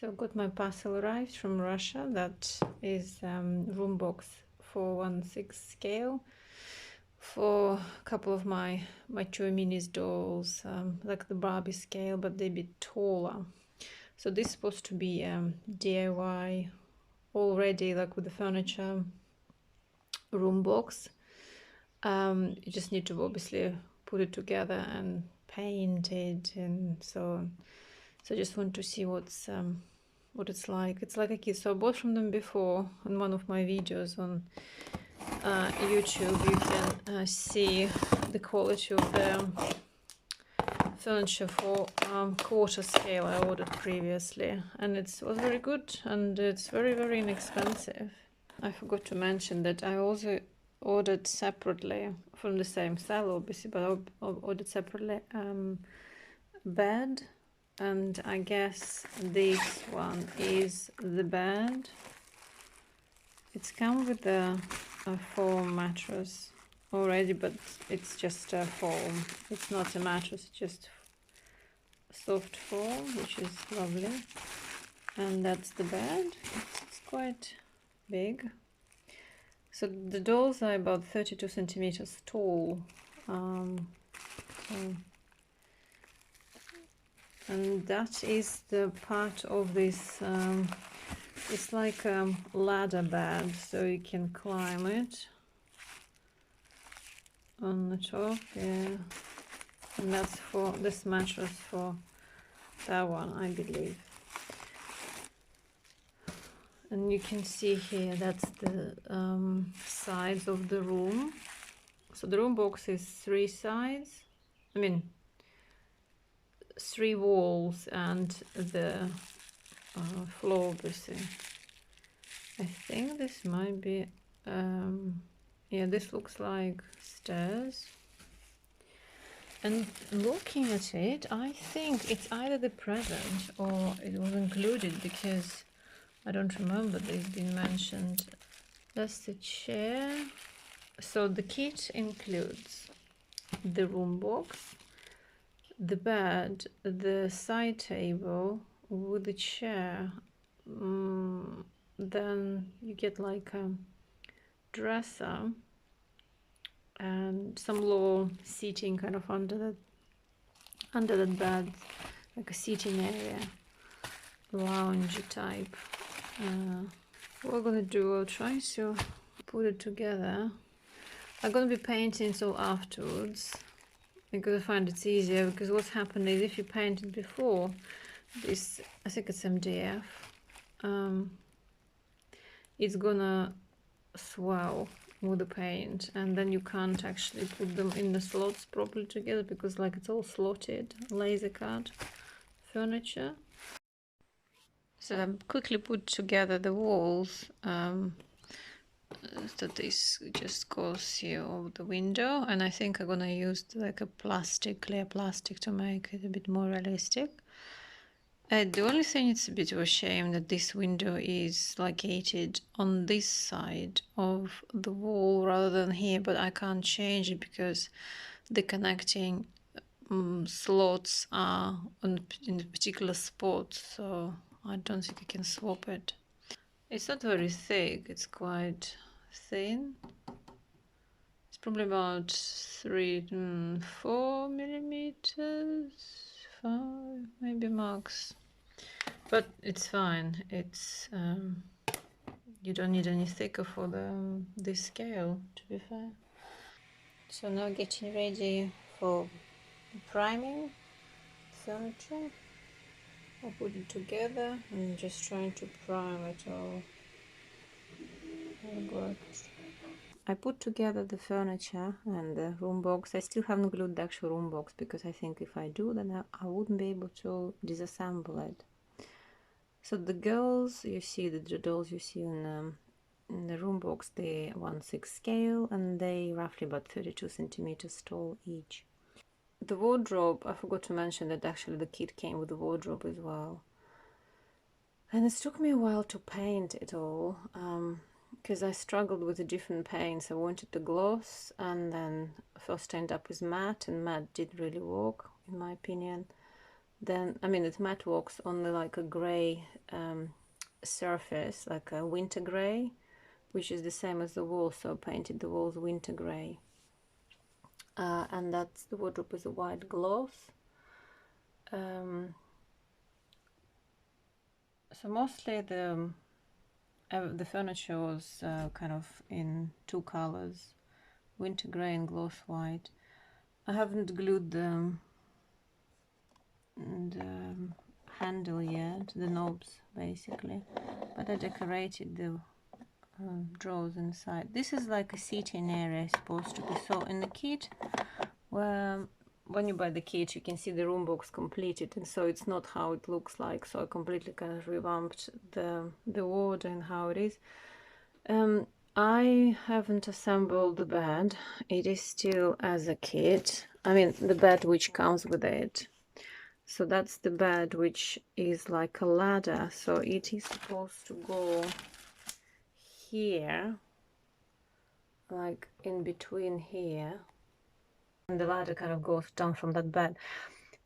So got my parcel arrived from Russia. That is Roombox 416 scale for a couple of my Toy Minis dolls, like the Barbie scale, but they're a bit taller. So this is supposed to be DIY already, like with the furniture room box. You just need to obviously put it together and paint it, and so I just want to see what it's like. It's like a kit. So I bought from them before in one of my videos on YouTube. You can see the quality of the furniture for quarter scale I ordered previously, and it was very good, and it's very inexpensive. I forgot to mention that I also ordered separately from the same style, obviously, but I ordered separately bed, and I guess this one is the bed. It's come with a foam mattress already, but it's just a foam. It's not a mattress, it's just soft foam, which is lovely. And that's the bed. It's quite big. So the dolls are about 32 centimeters tall. And that is the part of this, it's like a ladder bed, so you can climb it on the top, yeah. And that's for this mattress, for that one, I believe. And you can see here, that's the sides of the room. So the room box is 3 sides, I mean 3 walls and the floor, obviously. I think this might be yeah, this looks like stairs. And looking at it, I think it's either the present or it was included, because I don't remember this being mentioned. That's the chair. So the kit includes the room box, the bed, the side table with the chair. Then you get like a dresser and some low seating kind of under that bed, like a seating area, lounge type. What we're gonna do, I'll try to put it together. I'm gonna be painting so afterwards, because I find it's easier, because what's happened is if you paint it before this, I think it's MDF, it's gonna swell with the paint, and then you can't actually put them in the slots properly together, because like it's all slotted, laser cut furniture. So I quickly put together the walls, so this just goes here over the window, and I think I'm gonna use like a clear plastic to make it a bit more realistic. The only thing, it's a bit of a shame that this window is located on this side of the wall rather than here, but I can't change it because the connecting slots are in a particular spot, so I don't think I can swap it. It's not very thick, it's quite thin. It's probably about 4 millimeters, 5 maybe max. But it's fine. It's you don't need any thicker for this scale, to be fair. So now getting ready for priming furniture. I'll put it together and just trying to prime it all. I put together the furniture and the room box. I still haven't glued the actual room box, because I think if I do, then I wouldn't be able to disassemble it. So the girls you see, the dolls you see in the room box, they 1/6 scale, and they roughly about 32 centimeters tall each. The wardrobe, I forgot to mention that actually the kit came with the wardrobe as well. And it took me a while to paint it all, because I struggled with the different paints. I wanted the gloss, and then first I ended up with matte, and matte didn't really work in my opinion. Then, I mean, it's matte wax on the, like a gray surface, like a winter gray, which is the same as the wall, so I painted the walls winter gray. And that's the wardrobe with a white gloss. So mostly the furniture was kind of in two colors, winter gray and gloss white. I haven't glued the handle yet, the knobs basically, but I decorated the drawers inside. This is like a seating area supposed to be. So in the kit, well, when you buy the kit, you can see the room box completed, and so it's not how it looks like. So I completely kind of revamped the ward and how it is. I haven't assembled the bed. It is still as a kit. I mean, the bed which comes with it. So that's the bed which is like a ladder. So it is supposed to go here, like in between here, and the ladder kind of goes down from that bed.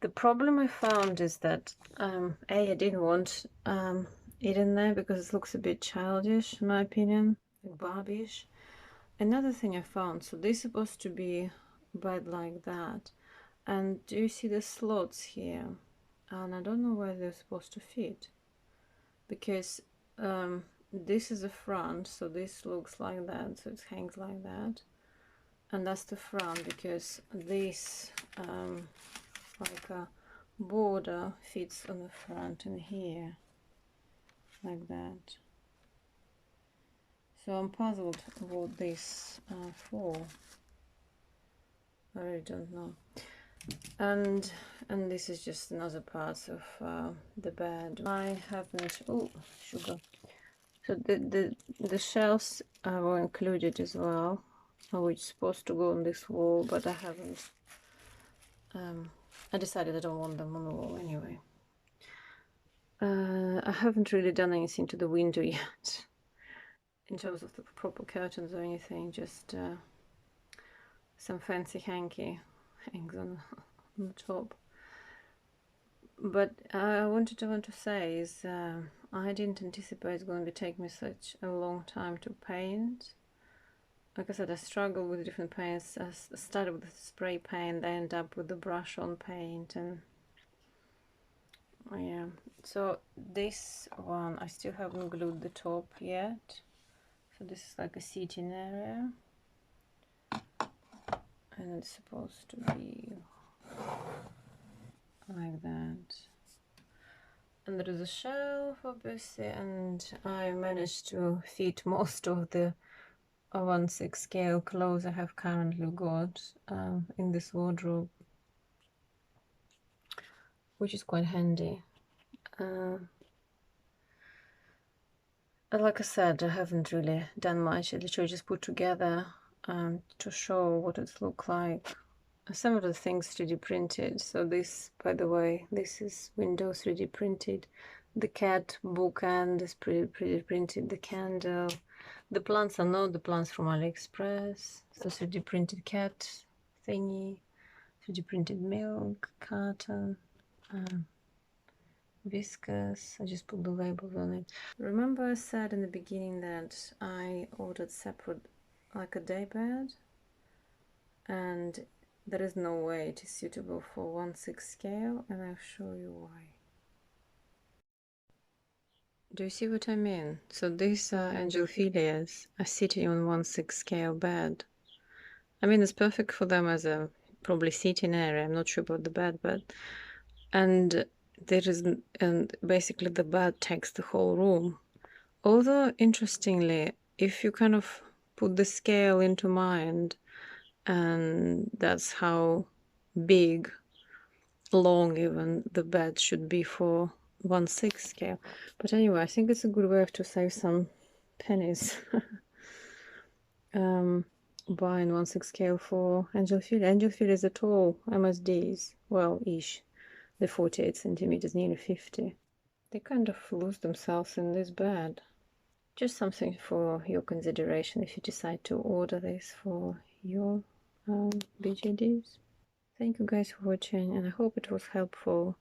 The problem I found is that I didn't want it in there because it looks a bit childish in my opinion, like Barbie-ish. Another thing I found, so this is supposed to be a bed like that, and do you see the slots here? And I don't know where they're supposed to fit, because this is the front, so this looks like that, so it hangs like that, and that's the front, because this like a border fits on the front and here like that. So I'm puzzled what this for. I really don't know. And this is just another part of the bed. I haven't, oh sugar, so the shelves were included as well, which is supposed to go on this wall, but I haven't I decided I don't want them on the wall anyway. I haven't really done anything to the window yet in terms of the proper curtains or anything, just some fancy hanky hangs on the top. But I want to say is I didn't anticipate it's going to take me such a long time to paint. Like I said, I struggle with different paints. I started with spray paint, I end up with the brush on paint, and yeah. So this one I still haven't glued the top yet. So this is like a seating area, and it's supposed to be like that. And there is a shelf obviously, and I managed to fit most of the 1/6 scale clothes I have currently got in this wardrobe, which is quite handy. Like I said, I haven't really done much. I literally just put together to show what it looks like. Some of the things 3D printed. So this, by the way, this is Windows 3D printed. The cat bookend is pretty printed. The candle. The plants are not the plants from AliExpress. So 3D printed cat thingy. 3D printed milk carton. Viscose. I just put the labels on it. Remember I said in the beginning that I ordered separate, like a day bed, and there is no way it is suitable for 1/6 scale, and I'll show you why. Do you see what I mean? So these Angel Philias are sitting on 1/6 scale bed. I mean, it's perfect for them as a probably seating area. I'm not sure about the bed, but and there is, and basically the bed takes the whole room. Although interestingly, if you kind of put the scale into mind, and that's how big, long even, the bed should be for 1/6 scale. But anyway, I think it's a good way to save some pennies. Buying 1/6 scale for Angel Philia. Angel Philia is a tall MSDs, well, ish. They're 48 centimeters, nearly 50. They kind of lose themselves in this bed. Just something for your consideration if you decide to order this for your BJDs. Thank you guys for watching, and I hope it was helpful.